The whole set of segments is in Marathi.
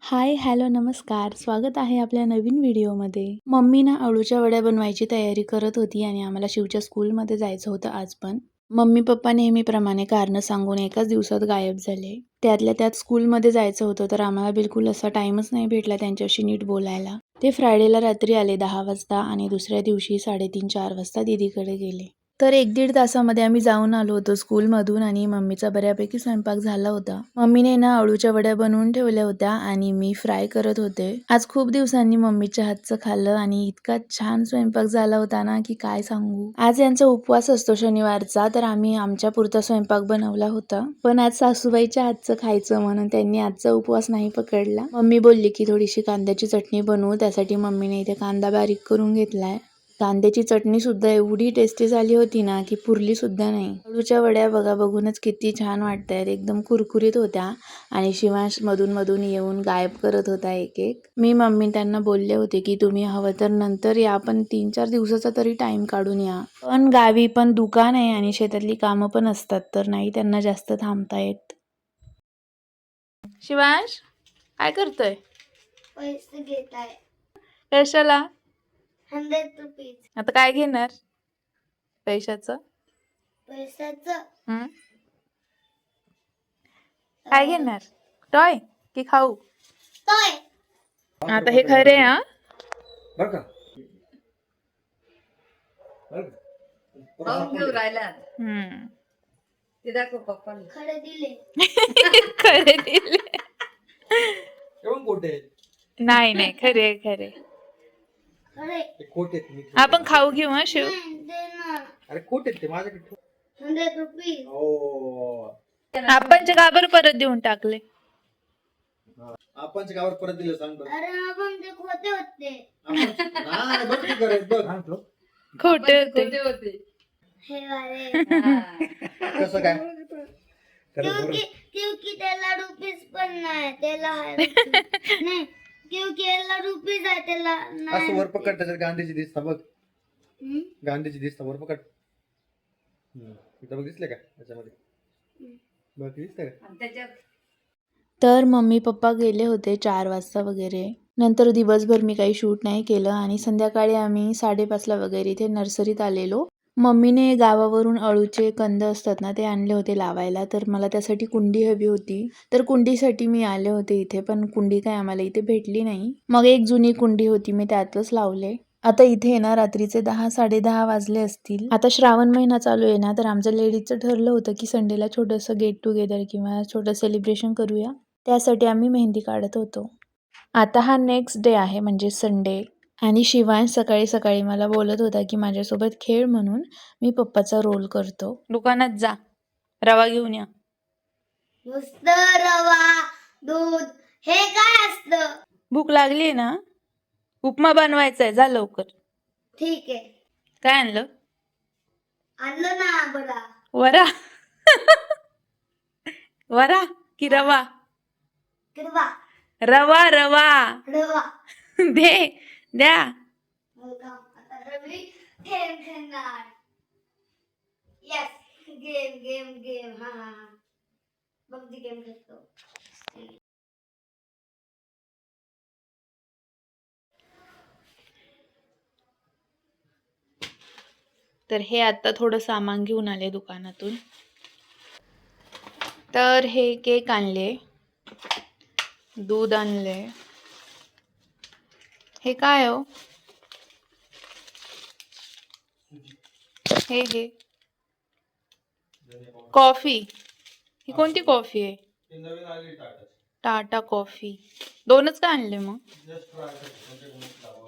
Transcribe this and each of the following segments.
हाय, हॅलो, नमस्कार. स्वागत आहे आपल्या नवीन व्हिडिओमध्ये. मम्मी ना अळूच्या वड्या बनवायची तयारी करत होती आणि आम्हाला शिवच्या स्कूलमध्ये जायचं होतं आज पण. मम्मी पप्पा नेहमीप्रमाणे कारणं सांगून एकाच दिवसात गायब झाले. त्यातल्या त्यात स्कूलमध्ये जायचं होतं तर आम्हाला बिलकुल असा टाईमच नाही भेटला त्यांच्याशी नीट बोलायला. ते फ्रायडेला रात्री आले 10 वाजता आणि दुसऱ्या दिवशी 3:30-4 वाजता दीदीकडे गेले. तर 1-1.5 तासामध्ये आम्ही जाऊन आलो होतो स्कूलमधून आणि मम्मीचा बऱ्यापैकी स्वयंपाक झाला होता. मम्मीने ना अळूच्या वड्या बनवून ठेवल्या होत्या आणि मी फ्राय करत होते. आज खूप दिवसांनी मम्मीच्या हातचं खाल्लं आणि इतका छान स्वयंपाक झाला होता ना की काय सांगू. आज यांचा उपवास असतो शनिवारचा, तर आम्ही आमच्या पुरता स्वयंपाक बनवला होता. पण आज सासूबाईच्या हातचं खायचं म्हणून त्यांनी आजचा उपवास नाही पकडला. मम्मी बोलली की थोडीशी कांद्याची चटणी बनवू, त्यासाठी मम्मीने इथे कांदा बारीक करून घेतलाय. कांद्याची चटणी सुद्धा एवढी टेस्टी झाली होती ना की पुरली सुद्धा नाही. अळूच्या वड्या बघूनच किती छान वाटतायत, एकदम कुरकुरीत होत्या आणि शिवांश मधून मधून येऊन गायब करत होता एक एक. मी मम्मी त्यांना बोलले होते की तुम्ही हवं तर नंतर या, पण 3-4 दिवसाचा तरी टाइम काढून या. पण गावी पण दुकान आहे आणि शेतातली कामं पण असतात, तर नाही त्यांना जास्त थांबता येत. शिवांश काय करतोय? पैसे घेत आहे. कशाला? 100 रुपीज. आता काय घेणार पैशाचं? पैशाचं काय घेणार? टॉय की खाऊ? टॉय. आता हे खरे हा. बर का घेऊन राहिला हम्म. ते दाखव पप्पाला. खडे दिले. खरे दिले. केवढं खोटे नाही नाही, खरे खरे. खडे. ते खोटे आहेत, मी आपण खाऊ घेऊ हा शिव. नाही देणार. अरे खोटे आहेत ते माझ्याकडे ठेव. 100 रुपीज. ओ आपण गाबर परत देऊन टाकले. आपण गावात परत दिलं सांग बरं. अरे आपण ते खोटे होते. नाही बघ ते करायचं बघ सांगतो खोटे होते. खोटे होते. हे वाले. कसं काय क्योंकि त्याला रुपीज पण नाही, त्याला आहे रुपीज. नाही क्योंकि याला रुपीज आहे, त्याला असं नाही. वर पकड, त्याच्यात गांधीजी दिसता बघ. हम्म? गांधीजी दिसता वर पकड. इथं बघ दिसले का त्याच्यामध्ये? बघ दिसतंय का? आणि त्याच्यात तर मम्मी पप्पा गेले होते 4 वाजता वगैरे. नंतर दिवसभर मी काही शूट नाही केलं आणि संध्याकाळी आम्ही 5:30ला वगैरे इथे नर्सरीत आलेलो. मम्मीने गावावरून अळूचे कंद असतात ना, ते आणले होते लावायला, तर मला त्यासाठी कुंडी हवी होती. तर कुंडीसाठी मी आले होते इथे, पण कुंडी काय आम्हाला इथे भेटली नाही. मग एक जुनी कुंडी होती, मी त्यातच लावले. आता इथे ना रात्रीचे 10-10:30 वाजले असतील. आता श्रावण महिना चालू आहे ना, तर आमचं लेडीजचं ठरलं होतं की संडेला छोटंसं गेट टुगेदर किंवा छोटं सेलिब्रेशन करूया. त्यासाठी आम्ही मेहंदी काढत होतो. आता हा नेक्स्ट डे आहे, म्हणजे संडे, आणि शिवांश सकाळी सकाळी मला बोलत होता की माझ्यासोबत खेळ म्हणून मी पप्पाचा रोल करतो. दुकानात जा, रवा घेऊन या. नुसतं रवा, दूध, हे काय असतं? भूक लागली ना? उपमा बनवायचा आहे, जा लवकर. ठीक आहे. काय आणलं? आणलं ना बरा. वरा. वरा की रवा? किरवा. रवा रवा. रवा. द्या. आता रवी गेम खेळणार. Yes, game game game. हा बघ गेम खेळतो. तर हे आता थोडं सामान घेऊन आले दुकानातून. तर हे केक आणले, दूध आणले. हे काय हो? हे कॉफी. ही कोणती कॉफी आहे? टाटा कॉफी. 2च का आणले मग?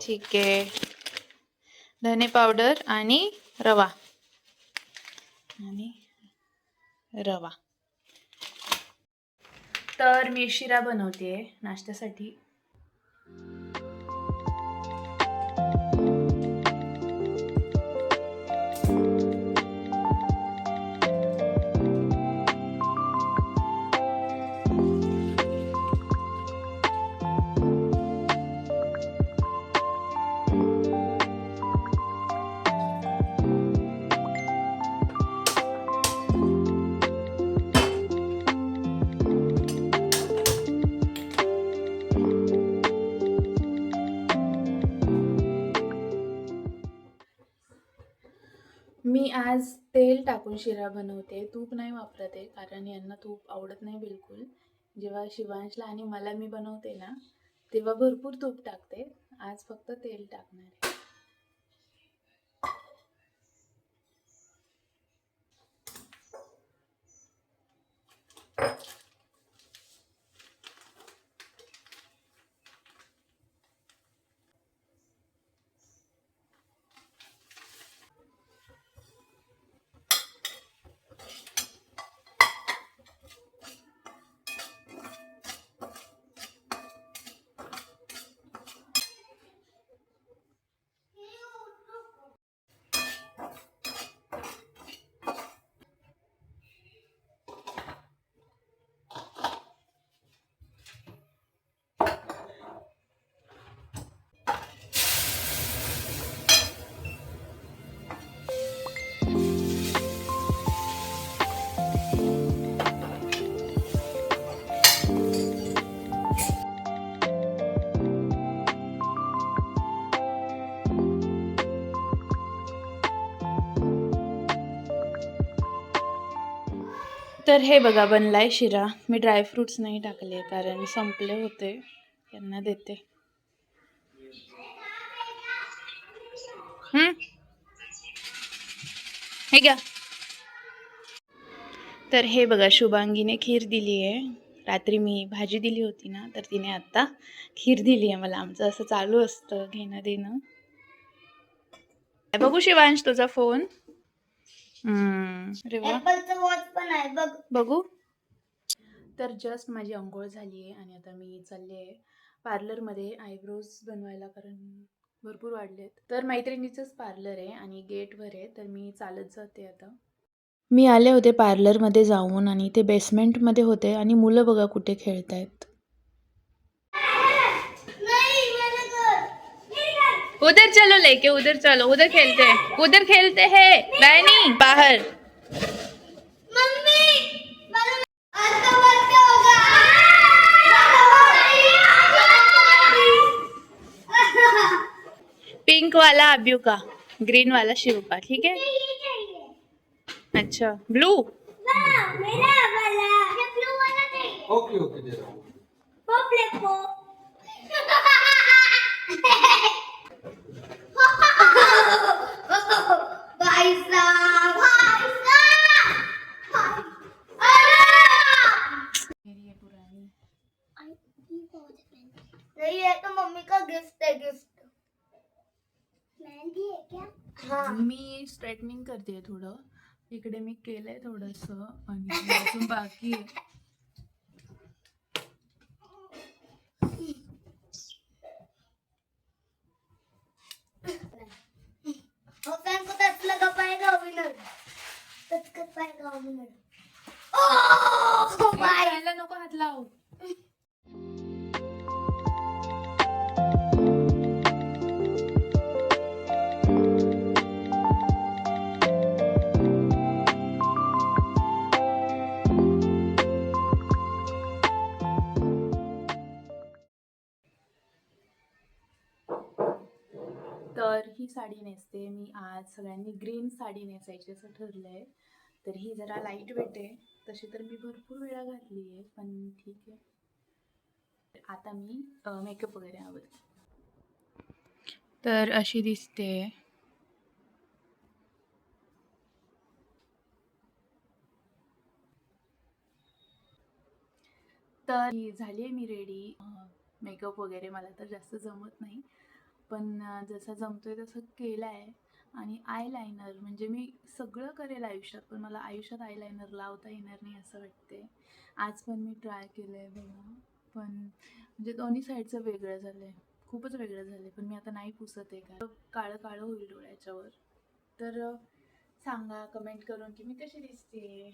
ठीक आहे. धने पावडर आणि रवा. तर मी शिरा बनवते नाश्त्यासाठी. आज तेल टाकून शिरा बनवते, तूप नाही वापरत आहे कारण यांना तूप आवडत नाही बिलकुल. जेव्हा शिवांशला आणि मला मी बनवते ना तेव्हा भरपूर तूप टाकते, आज फक्त तेल टाकणार आहे. तर हे बघा बनलाय शिरा. मी ड्रायफ्रूट्स नाही टाकले कारण संपले होते, यांना देते. हे घ्या. तर हे बघा शुभांगीने खीर दिली आहे. रात्री मी भाजी दिली होती ना तर तिने आत्ता खीर दिली आहे मला. आमचं असं चालू असतं घेणं देणं. बघू शिवांश तुझा फोन. अरे वा. ऍपलचं वॉच पण आहे बघ. बघू. तर जस्ट माझी अंघोळ झाली आहे आणि आता मी चालले आहे पार्लरमध्ये आयब्रोज बनवायला कारण भरपूर वाढलेत. तर मैत्रिणीचंच पार्लर आहे आणि गेटवर आहे, तर मी चालत जाते आता. मी आले होते पार्लरमध्ये जाऊन आणि ते बेसमेंटमध्ये होते आणि मुलं बघा कुठे खेळत आहेत. उधर चलो लेके, उधर चलो, उधर खेलते हैं बहनी बाहर. पिंक वाला अब्यू का, ग्रीन वाला शिव का. ठीक है. अच्छा ब्लू. ओके ओके दे रहा हूँ. भाई साहब मेरी ये पुरानी. नहीं है तो मम्मी का गिफ्ट है. गिफ्ट मेहंदी है क्या? हाँ. मी स्ट्रेटनिंग करते थोडं. इकडे मी केलंय थोडंसं आणि अजून बाकी आहे. को टच लगा पाएगा विनर. टच कर पाएगा विनर. ओह भाई यायला नको हात लावू. तर ही साडी नेसते मी आज. सगळ्यांनी ग्रीन साडी नेसायची असं ठरलंय. तर ही जरा लाईट वेट आहे, तशी तर मी भरपूर वेळा घातली आहे पण ठीक आहे. आता मी मेकअप वगैरे आवडते. तर अशी दिसते. तर झाली आहे मी रेडी. मेकअप वगैरे मला तर जास्त जमत नाही पण जसं जमतोय तसं केलं आहे. आणि आयलायनर म्हणजे मी सगळं करेल आयुष्यात पण मला आयुष्यात आयलायनर लावता येणार नाही असं वाटते. आज पण मी ट्राय केलं आहे बघा, पण म्हणजे दोन्ही साईडचं वेगळं झालं आहे, खूपच वेगळं झालं आहे. पण मी आता नाही पुसत आहे का काळं काळं होईल डोळ्याच्यावर. तर सांगा कमेंट करून की मी कशी दिसते.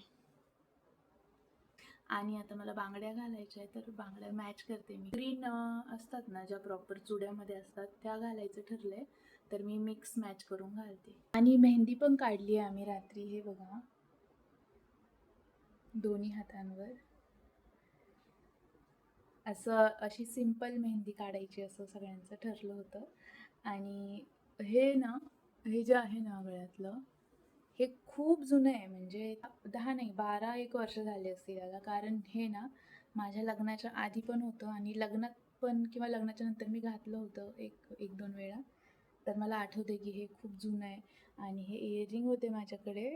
आणि आता मला बांगड्या घालायच्या आहेत तर बांगड्या मॅच करते मी. ग्रीन असतात ना ज्या प्रॉपर चुड्यामध्ये असतात त्या घालायचं ठरलंय, तर मी मिक्स मॅच करून घालते. आणि मेहंदी पण काढली आहे आम्ही रात्री. हे बघा दोन्ही हातांवर असं अशी सिंपल मेहंदी काढायची असं सगळ्यांचं ठरलं होतं. आणि हे ना हे जे आहे ना गळ्यातलं हे खूप जुनं आहे, म्हणजे 10 नाही 12 वर्ष झाले असतील याला. कारण हे ना माझ्या लग्नाच्या आधी पण होतं आणि लग्नात पण किंवा लग्नाच्या नंतर मी घातलं होतं एक 2 वेळा. तर मला आठवते की हे खूप जुनं आहे आणि हे इयरिंग होते माझ्याकडे,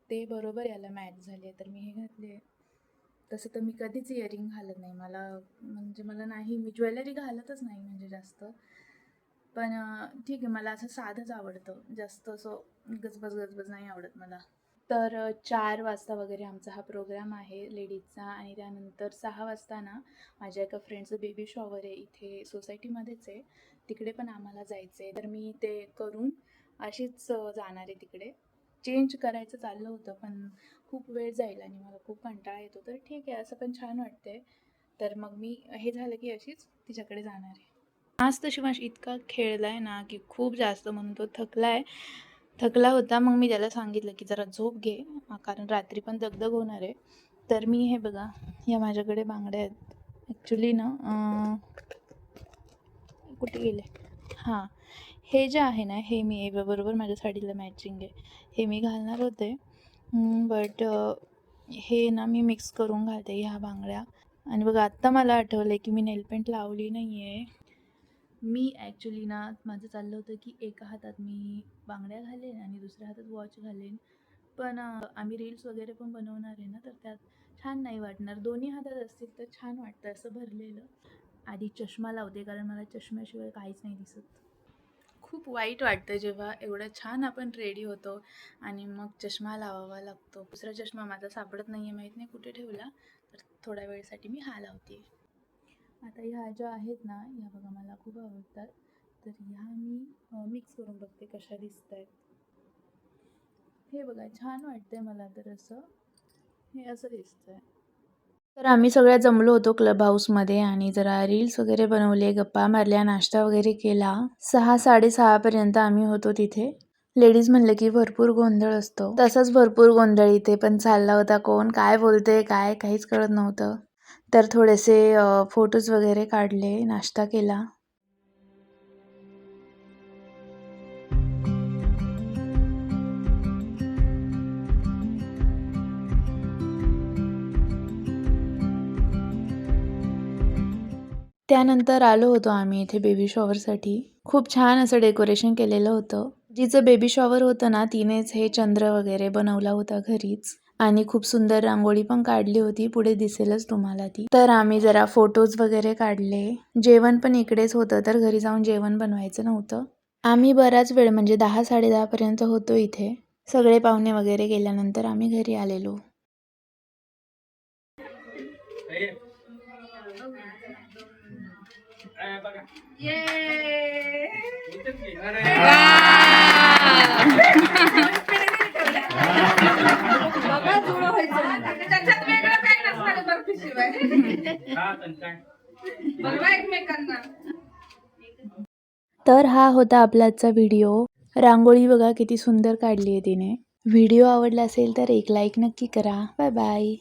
ते बरोबर याला मॅच झाले, तर मी हे घातले. तसं तर मी कधीच इयरिंग घालत नाही. मला नाही, मी ज्वेलरी घालतच नाही म्हणजे जास्त. पण ठीक आहे, मला असं साधंच आवडतं. जास्त असं गजबज नाही आवडत मला. तर 4 वाजता वगैरे आमचा हा प्रोग्राम आहे लेडीजचा आणि त्यानंतर 6 वाजता ना माझ्या एका फ्रेंडचं बेबी शॉवर आहे, इथे सोसायटीमध्येच आहे. तिकडे पण आम्हाला जायचं आहे. तर मी ते करून अशीच जाणार आहे तिकडे. चेंज करायचं चाललं होतं, पण खूप वेळ जाईल आणि मला खूप कंटाळा येतो. तर ठीक आहे, असं पण छान वाटतंय. तर मग मी हे झालं की अशीच तिच्याकडे जाणार आहे. आज तर शिवांश इतका खेळलाय ना की खूप जास्त, म्हणून तो थकला होता. मग मी त्याला सांगितलं की जरा झोप घे, कारण रात्री पण दगदग होणार आहे. तर मी हे बघा, या माझ्याकडे बांगड्या आहेत. ॲक्च्युली ना कुठे गेले, हां, हे जे आहे ना हे मी बरोबर माझ्या साडीला मॅचिंग आहे, हे मी घालणार होते. बट हे ना मी मिक्स करून घालते ह्या बांगड्या. आणि बघा आत्ता मला आठवलं की मी नेलपेंट लावली नाही आहे. मी ॲक्च्युली ना माझं चाललं होतं की एका हातात मी बांगड्या घालेन आणि दुसऱ्या हातात वॉच घालेन. पण आम्ही रील्स वगैरे पण बनवणार आहे ना, तर त्यात छान नाही वाटणार. दोन्ही हातात असतील तर छान वाटतं असं भरलेलं. आधी चष्मा लावते, कारण मला चष्म्याशिवाय काहीच नाही दिसत. खूप वाईट वाटतं जेव्हा एवढं छान आपण रेडी होतो आणि मग चष्मा लावावा लागतो. दुसरा चष्मा माझा सापडत नाही आहे, माहीत नाही कुठे ठेवला. तर थोड्या वेळसाठी मी हा लावते. आता ह्या ज्या आहेत ना, ह्या बघा मला खूप आवडतात. तर ह्या मी मिक्स करून बघते कशा दिसत आहेत. हे बघा छान वाटतंय मला तर असं, हे असं दिसतंय. तर आम्ही सगळ्या जमलो होतो क्लब हाऊसमध्ये आणि जरा रील्स वगैरे बनवले, गप्पा मारल्या, नाश्ता वगैरे केला. 6-6:30 पर्यंत आम्ही होतो तिथे. लेडीज म्हणलं की भरपूर गोंधळ असतो, तसंच भरपूर गोंधळ इथे पण चालला होता. कोण काय बोलते काय काहीच कळत नव्हतं. तर थोडेसे फोटोज वगैरे काढले, नाश्ता केला. त्यानंतर आलो होतो आम्ही इथे बेबी शॉवरसाठी. खूप छान असं डेकोरेशन केलेलं होतं. जिचं बेबी शॉवर होतं ना, तिनेच हे चंद्र वगैरे बनवला होता घरीच आणि खूप सुंदर रांगोळी पण काढली होती. पुढे दिसेलच तुम्हाला ती. तर आम्ही जरा फोटोज वगैरे काढले. जेवण पण इकडेच होतं, तर घरी जाऊन जेवण बनवायचं नव्हतं. आम्ही बराच वेळ म्हणजे 10-10:30 पर्यंत होतो इथे. सगळे पाहुणे वगैरे गेल्यानंतर आम्ही घरी आलेलो. बघा जुळं व्हायचं. त्याच्यात वेगळं काय नसतं बर्फीशिवाय. बघा एकमेकांना. तर हा होता आपला आजचा व्हिडिओ. रांगोळी बघा किती सुंदर काढली आहे तिने. व्हिडिओ आवडला असेल तर एक लाईक नक्की करा. Bye bye.